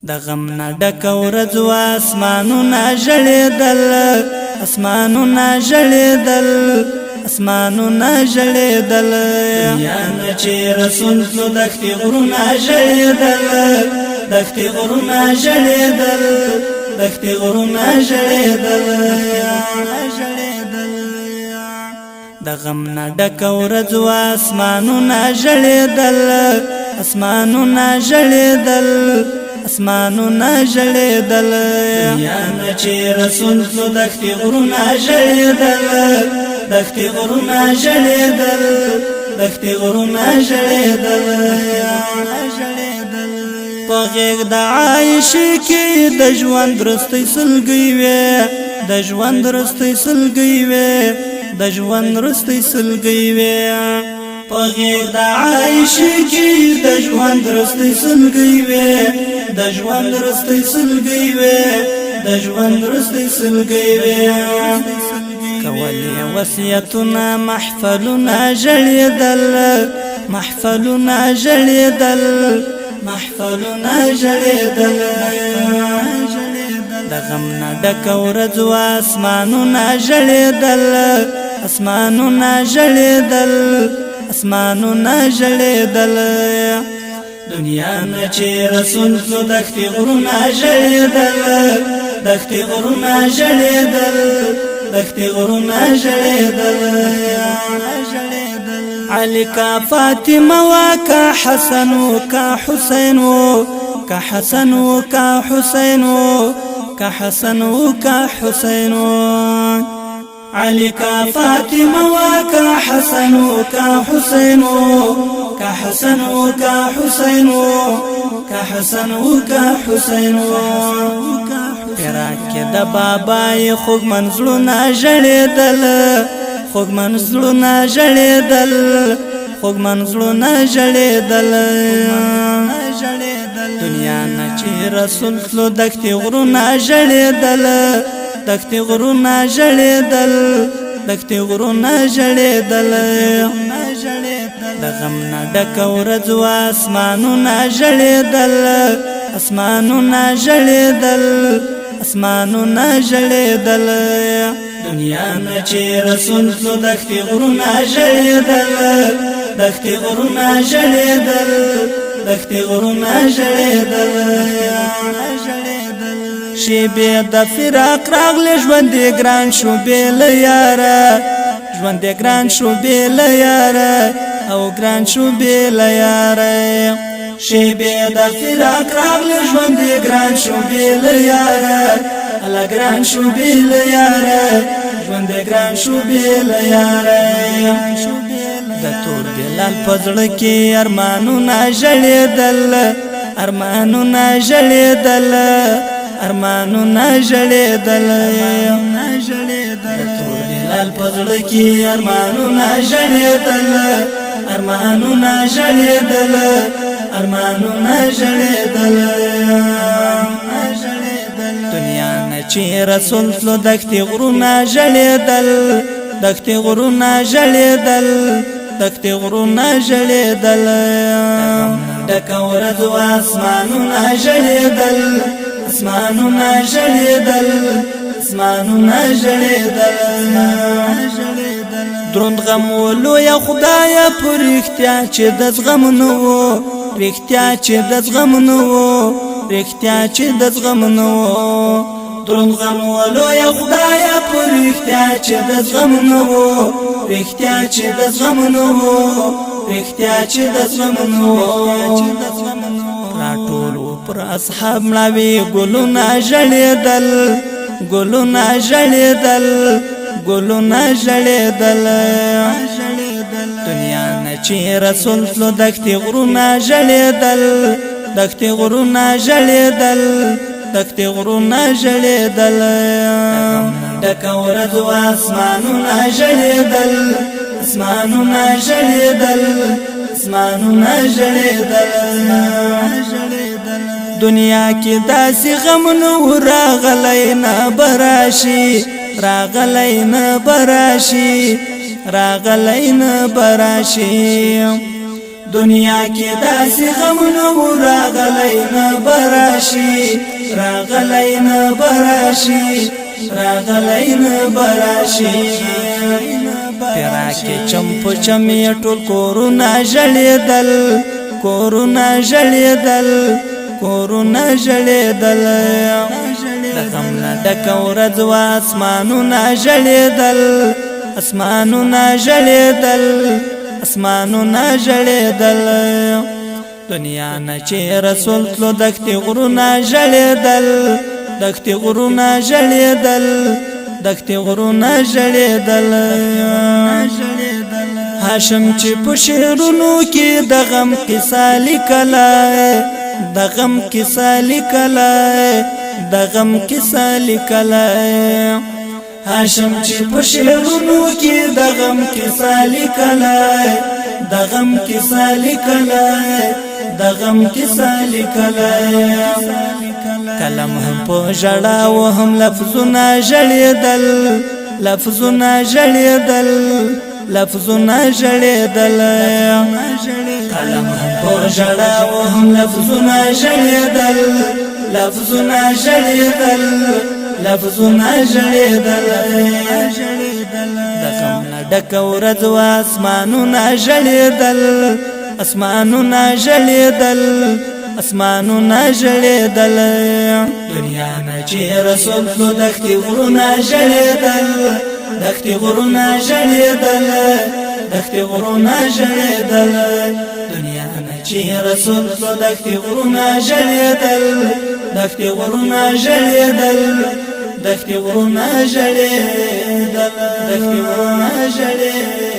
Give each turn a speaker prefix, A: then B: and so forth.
A: د غم نه ډک ورځ و اسمانونه ژړېدل اسمانونه ژړېدل اسمانونه ژړېدل یا نه چې رسول تلو دښتې غرونه ژړېدل دښتې غرونه ژړېدل دښتې غرونه ژړېدل د غم نه ډک ورځ و اسمانونه ژړېدل اسمانونه ژړېدل اسمانونه ژړېدل یا نه چې رسول تلو دښتې غرونه ژړېدل دښتې غرونه ژړېدل دښتې غرونه ژړېدل په غېږ د عایشې کې د ژوند وروستۍ سلګۍ وې د ژوند وروستۍ سلګۍ وې د ژوند وروستۍ سلګۍ وې په غېږ د عایشې کې د ژوند وروستۍ سلګۍ وې د ژوند وروستۍ سلګۍ وې د ژوند وروستۍ سلګۍ وې کولې وصیتونه محفلونه ژړېدل محفلونه ژړېدل محفلونه ژړېدل د غم نه ډک ورځ و اسمانونه ژړېدل اسمانونه ژړېدل اسمانونه ژړېدل دنیا نه چې رسول تلو دښتې غرونه ژړېدل دښتې غرونه ژړېدل دښتې غرونه ژړېدل علي کا فاطمه وا کا حسن و کا حسین و کا حسن و کا حسین و کا حسن و کا حسین و علي کا فاطمه وا کا حسن و کا حسین و کا حسن و کا حسین و کا حسن و کا حسین و راکه د بابای خوږ منزلونه ژړېدل خوږ منزلونه ژړېدل خوږ منزلونه ژړېدل دنیا نه چې رسول تلو دښتې غرونه ژړېدل دښتې غرونه ژړېدل دښتې غرونه ژړېدل د غم نه ډک ورځ و اسمانونه ژړېدل اسمانونه ژړېدل اسمانونه ژړېدل دنیا نه چې رسول تلو دښتې غرونه ژړېدل دښتې غرونه ژړېدل دښتې غرونه ژړېدل شېبې د فراق راغلې ژوند یې ګران شو بې له یاره ژوند یې ګران شو بې له یاره او ګران شو بې له یاره شېبې د فراق راغلې ژوند یې ګران شو بې له یاره الله ګران شو بې له یاره ژوند یې ګران شو بې له یاره د تور بلال په زړه کې ارمانونه ژړېدل ارمانونه ژړېدل ارمانونه ژړېدل د تور بلال په زړه کې ارمانونه ژړېدل ارمانونه ژړېدل ارمانونه ژړېدل دنیا نه چې رسول تلو دښتې غرونه ژړېدل دښتې غرونه ژړېدل دښتې غرونه ژړېدل ډکه ورځ و اسمانونه ژړېدل اسمانونه ژړېدل اسمانونه ژړېدل دروند غم و لویه خدایه په رښتیا چې د زغم نه و رښتیا چې د زغم نه و رښتیا چې د زغم نه و دروند غم و لویه خدایه په رښتیا چې د زغم نه و رښتیا چې د زغم نه و رښتیا چې د زغم نه و راټولو پر اصحاب مړاوي ګلونه ژړېدل ګلونه ژړېدل ګلونه ژړېدل دنیا نه چې رسول تلو دښتې غرونه ژړېدل دښتې غرونه ژړېدل دښتې غرونه ژړېدل ډکه ورځ و اسمانونه ژړېدل اسمانونه ژړېدل اسمانونه ژړېدل دنیا کې داسې غم نه و راغلی نه براشي راغلی نه براشي راغلی نه براشي دنیا کې داسې غمونه راغلی نه براشي راغلی نه براشي راغلی نه براشي تیرا کې چمپ چمې ټول کورونه ژړېدل کورونه ژړېدل کورونه ژړېدل د غم نه ډکه ورځ وه اسمانونه ژړېدل اسمانونه ژړېدل اسمانونه ژړېدل دنیا نه چې رسول تلو دښتې غرونه ژړېدل دښتې غرونه ژړېدل دښتې غرونه ژړېدل هاشم چې په شعرونو کې د غم قصه لیکلی د غم قصه لیکلی د غم قصه لیکلی هاشم چې په شعرونو کې د غم قصه لیکلی د غم قصه لیکلی د غم قصه لیکلی کلم هم په ژړا و هم لفظونه ژړېدل لفظونه ژړېدل لفظونه ژړېدل کلم هم په ژړا و هم لفظونه ژړېدل لفظونه ژړېدل لفظونه ژړېدل د غم نه ډکه ورځ وه اسمانونه ژړېدل اسمانونه ژړېدل اسمانونه ژړېدل دنیا نه چې رسول تلو دښتې غرونه ژړېدل دښتې غرونه ژړېدل دښتې غرونه ژړېدل دنیا نه چې رسول تلو دښتې غرونه ژړېدل دښتې غرونه ژړېدل دښتې غرونه ژړېدل دښتې غرونه ژړېدل